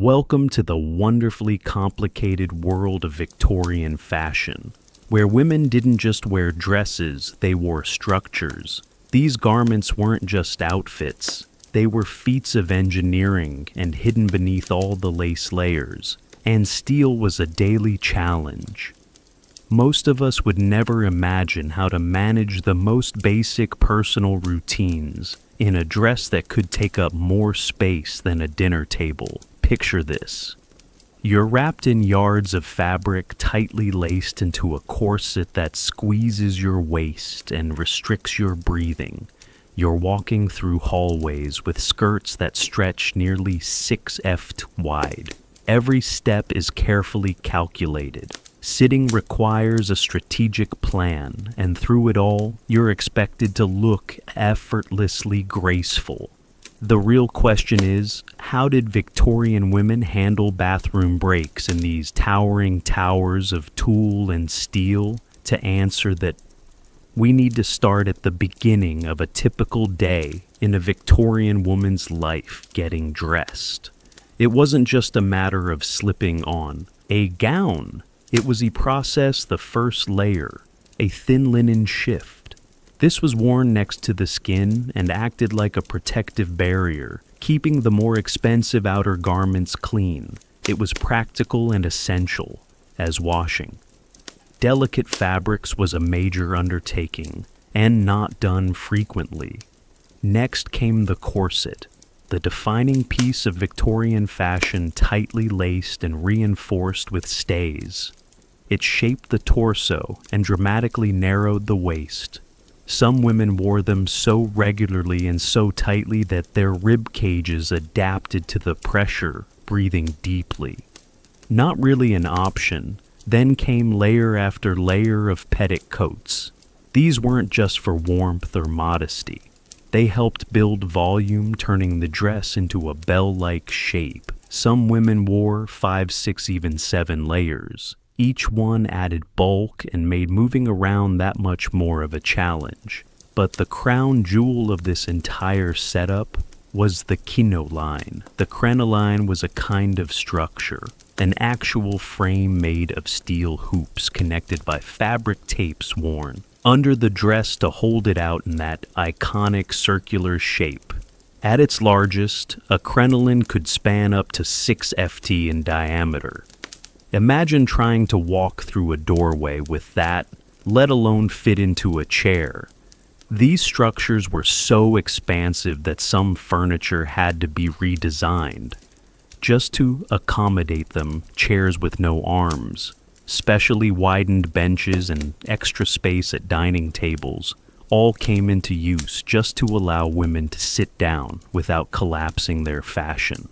Welcome to the wonderfully complicated world of Victorian fashion, where women didn't just wear dresses, they wore structures. These garments weren't just outfits, they were feats of engineering and hidden beneath all the lace layers, and style was a daily challenge. Most of us would never imagine how to manage the most basic personal routines in a dress that could take up more space than a dinner table. Picture this. You're wrapped in yards of fabric tightly laced into a corset that squeezes your waist and restricts your breathing. You're walking through hallways with skirts that stretch nearly 6 feet wide. Every step is carefully calculated. Sitting requires a strategic plan, and through it all, you're expected to look effortlessly graceful. The real question is, how did Victorian women handle bathroom breaks in these towering towers of tulle and steel? To answer that, we need to start at the beginning of a typical day in a Victorian woman's life getting dressed. It wasn't just a matter of slipping on a gown. It was the first layer, a thin linen shift. This was worn next to the skin and acted like a protective barrier, keeping the more expensive outer garments clean. It was practical and essential as washing. Delicate fabrics was a major undertaking and not done frequently. Next came the corset, the defining piece of Victorian fashion, tightly laced and reinforced with stays. It shaped the torso and dramatically narrowed the waist. Some women wore them so regularly and so tightly that their rib cages adapted to the pressure, breathing deeply. Not really an option, then came layer after layer of petticoats. These weren't just for warmth or modesty. They helped build volume, turning the dress into a bell-like shape. Some women wore 5, 6, even 7 layers. Each one added bulk and made moving around that much more of a challenge. But the crown jewel of this entire setup was the crinoline. The crinoline was a kind of structure, an actual frame made of steel hoops connected by fabric tapes worn under the dress to hold it out in that iconic circular shape. At its largest, a crinoline could span up to 6 feet in diameter. Imagine trying to walk through a doorway with that, let alone fit into a chair. These structures were so expansive that some furniture had to be redesigned. Just to accommodate them, chairs with no arms, specially widened benches, and extra space at dining tables all came into use just to allow women to sit down without collapsing their fashion.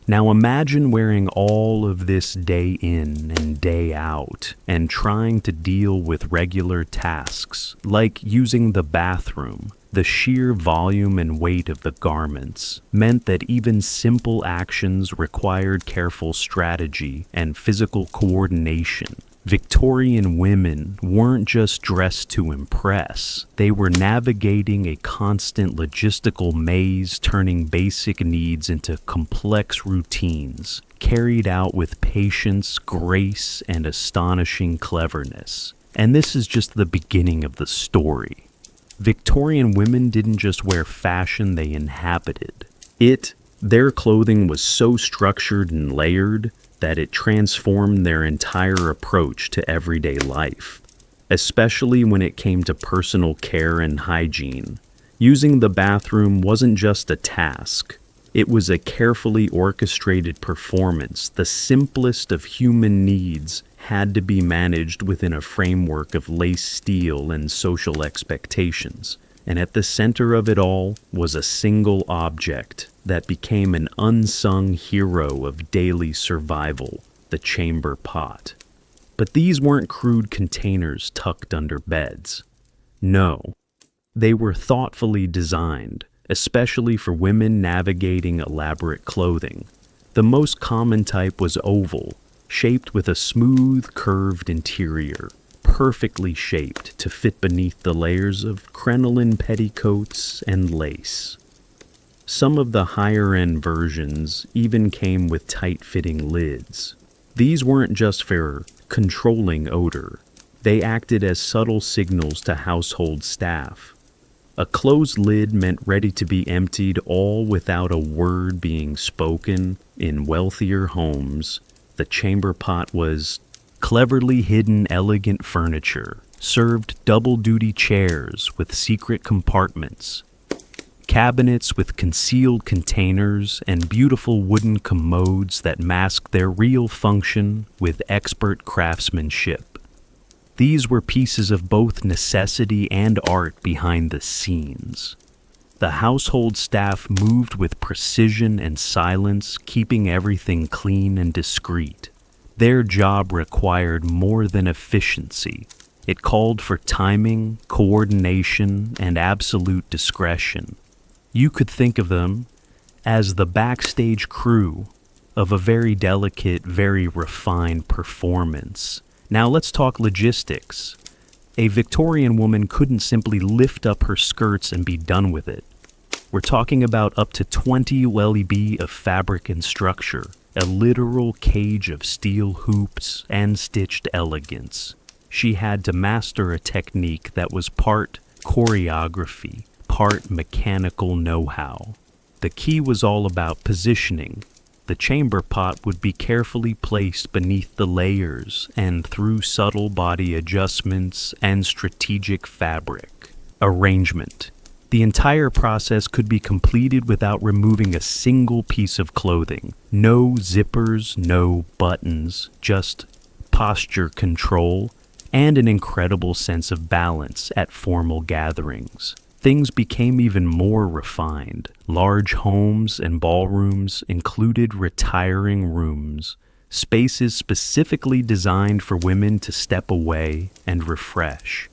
Now imagine wearing all of this day in and day out and trying to deal with regular tasks like using the bathroom. The sheer volume and weight of the garments meant that even simple actions required careful strategy and physical coordination. Victorian women weren't just dressed to impress. They were navigating a constant logistical maze, turning basic needs into complex routines, carried out with patience, grace, and astonishing cleverness. And this is just the beginning of the story. Victorian women didn't just wear fashion, they inhabited it. Their clothing was so structured and layered that it transformed their entire approach to everyday life, especially when it came to personal care and hygiene. Using the bathroom wasn't just a task, it was a carefully orchestrated performance. The simplest of human needs had to be managed within a framework of lace steel and social expectations. And at the center of it all was a single object that became an unsung hero of daily survival, the chamber pot. But these weren't crude containers tucked under beds. No, they were thoughtfully designed, especially for women navigating elaborate clothing. The most common type was oval, shaped with a smooth, curved interior, perfectly shaped to fit beneath the layers of crinoline petticoats and lace. Some of the higher-end versions even came with tight-fitting lids. These weren't just for controlling odor. They acted as subtle signals to household staff. A closed lid meant ready to be emptied, all without a word being spoken. In wealthier homes, the chamber pot was cleverly hidden elegant furniture, served double-duty chairs with secret compartments, cabinets with concealed containers, and beautiful wooden commodes that masked their real function with expert craftsmanship. These were pieces of both necessity and art behind the scenes. The household staff moved with precision and silence, keeping everything clean and discreet. Their job required more than efficiency. It called for timing, coordination, and absolute discretion. You could think of them as the backstage crew of a very delicate, very refined performance. Now let's talk logistics. A Victorian woman couldn't simply lift up her skirts and be done with it. We're talking about up to 20 lb of fabric and structure, a literal cage of steel hoops and stitched elegance. She had to master a technique that was part choreography, part mechanical know-how. The key was all about positioning. The chamber pot would be carefully placed beneath the layers and through subtle body adjustments and strategic fabric arrangement. The entire process could be completed without removing a single piece of clothing. No zippers, no buttons, just posture control and an incredible sense of balance at formal gatherings. Things became even more refined. Large homes and ballrooms included retiring rooms, spaces specifically designed for women to step away and refresh.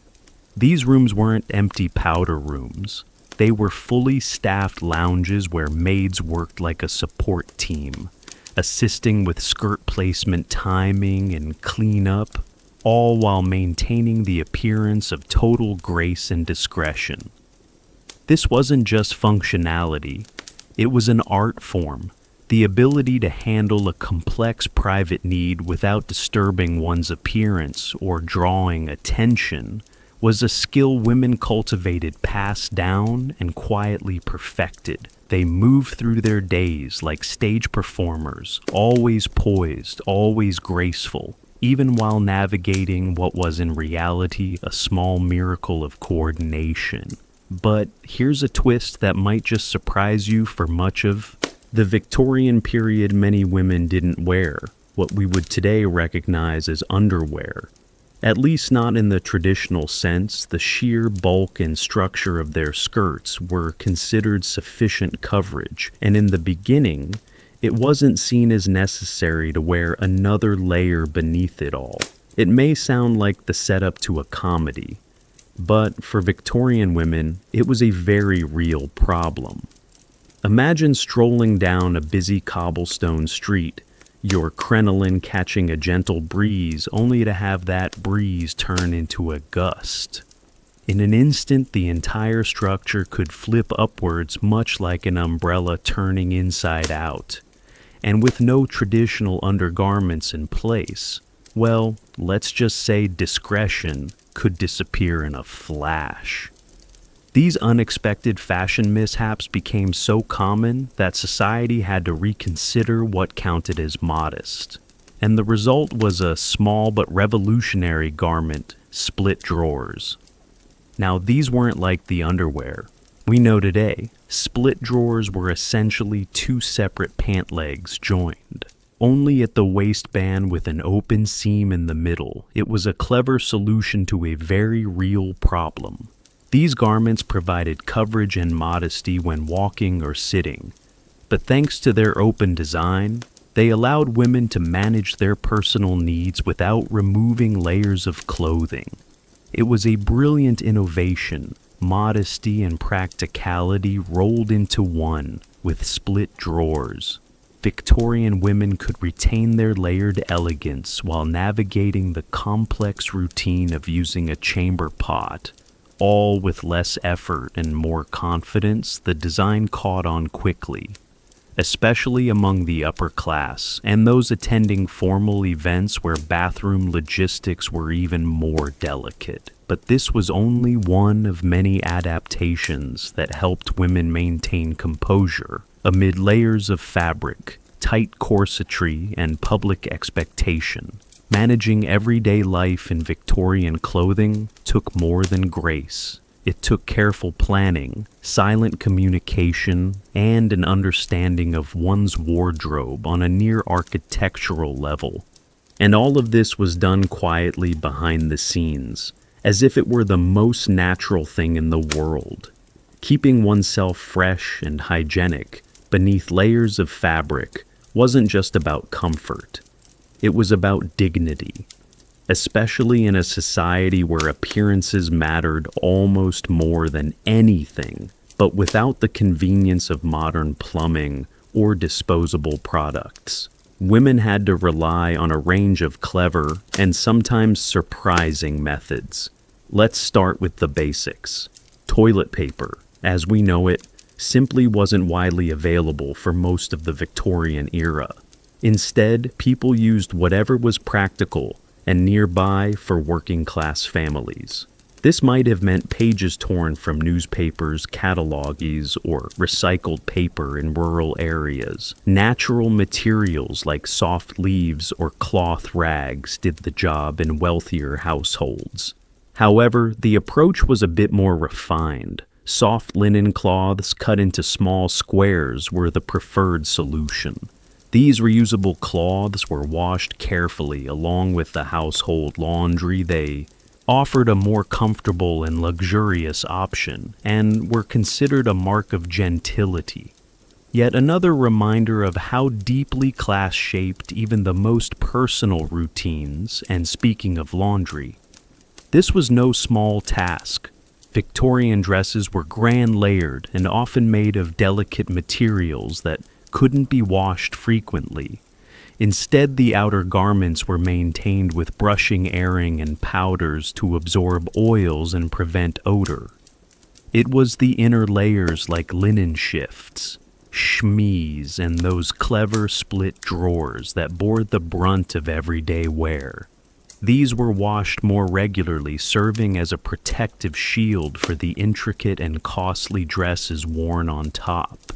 These rooms weren't empty powder rooms. They were fully staffed lounges where maids worked like a support team, assisting with skirt placement, timing, and cleanup, all while maintaining the appearance of total grace and discretion. This wasn't just functionality, it was an art form. The ability to handle a complex private need without disturbing one's appearance or drawing attention was a skill women cultivated, passed down, and quietly perfected. They moved through their days like stage performers, always poised, always graceful, even while navigating what was in reality a small miracle of coordination. But here's a twist that might just surprise you. For much of the Victorian period, many women didn't wear what we would today recognize as underwear. At least not in the traditional sense. The sheer bulk and structure of their skirts were considered sufficient coverage, and in the beginning, it wasn't seen as necessary to wear another layer beneath it all. It may sound like the setup to a comedy, but for Victorian women, it was a very real problem. Imagine strolling down a busy cobblestone street, your crinoline catching a gentle breeze, only to have that breeze turn into a gust. In an instant, the entire structure could flip upwards, much like an umbrella turning inside out. And with no traditional undergarments in place, well, let's just say discretion could disappear in a flash. These unexpected fashion mishaps became so common that society had to reconsider what counted as modest. And the result was a small but revolutionary garment, split drawers. Now, these weren't like the underwear we know today. Split drawers were essentially two separate pant legs joined, only at the waistband with an open seam in the middle. It was a clever solution to a very real problem. These garments provided coverage and modesty when walking or sitting, but thanks to their open design, they allowed women to manage their personal needs without removing layers of clothing. It was a brilliant innovation. Modesty and practicality rolled into one with split drawers. Victorian women could retain their layered elegance while navigating the complex routine of using a chamber pot, all with less effort and more confidence, the design caught on quickly, especially among the upper class and those attending formal events where bathroom logistics were even more delicate. But this was only one of many adaptations that helped women maintain composure amid layers of fabric, tight corsetry, and public expectation. Managing everyday life in Victorian clothing took more than grace. It took careful planning, silent communication, and an understanding of one's wardrobe on a near architectural level. And all of this was done quietly behind the scenes, as if it were the most natural thing in the world. Keeping oneself fresh and hygienic beneath layers of fabric wasn't just about comfort. It was about dignity, especially in a society where appearances mattered almost more than anything, but without the convenience of modern plumbing or disposable products. Women had to rely on a range of clever and sometimes surprising methods. Let's start with the basics. Toilet paper, as we know it, simply wasn't widely available for most of the Victorian era. Instead, people used whatever was practical and nearby for working-class families. This might have meant pages torn from newspapers, catalogues, or recycled paper in rural areas. Natural materials like soft leaves or cloth rags did the job in wealthier households. However, the approach was a bit more refined. Soft linen cloths cut into small squares were the preferred solution. These reusable cloths were washed carefully along with the household laundry. They offered a more comfortable and luxurious option and were considered a mark of gentility. Yet another reminder of how deeply class-shaped even the most personal routines, and speaking of laundry, this was no small task. Victorian dresses were grand layered and often made of delicate materials that couldn't be washed frequently. Instead, the outer garments were maintained with brushing, airing, and powders to absorb oils and prevent odor. It was the inner layers like linen shifts, chemise, and those clever split drawers that bore the brunt of everyday wear. These were washed more regularly, serving as a protective shield for the intricate and costly dresses worn on top.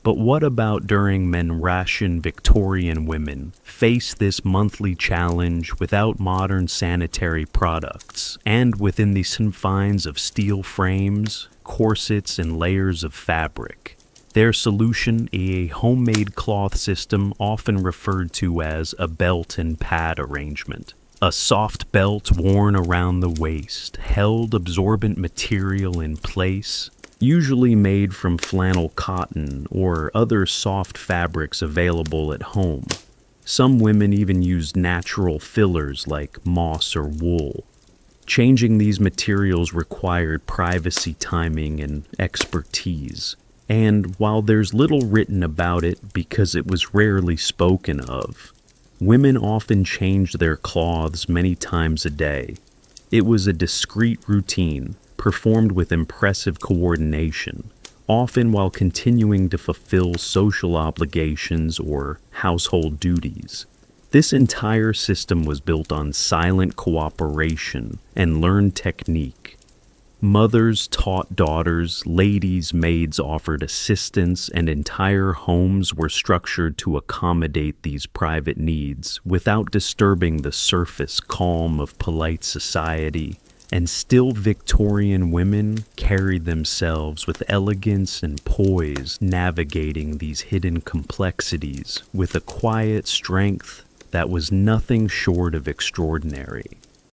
But what about during men ration Victorian women face this monthly challenge without modern sanitary products and within the confines of steel frames, corsets, and layers of fabric? Their solution, a homemade cloth system often referred to as a belt and pad arrangement. A soft belt worn around the waist held absorbent material in place, usually made from flannel cotton or other soft fabrics available at home. Some women even used natural fillers like moss or wool. Changing these materials required privacy, timing, and expertise. And while there's little written about it because it was rarely spoken of, women often changed their cloths many times a day. It was a discreet routine, performed with impressive coordination, often while continuing to fulfill social obligations or household duties. This entire system was built on silent cooperation and learned technique. Mothers taught daughters, ladies' maids offered assistance, and entire homes were structured to accommodate these private needs without disturbing the surface calm of polite society. And still Victorian women carried themselves with elegance and poise, navigating these hidden complexities with a quiet strength that was nothing short of extraordinary.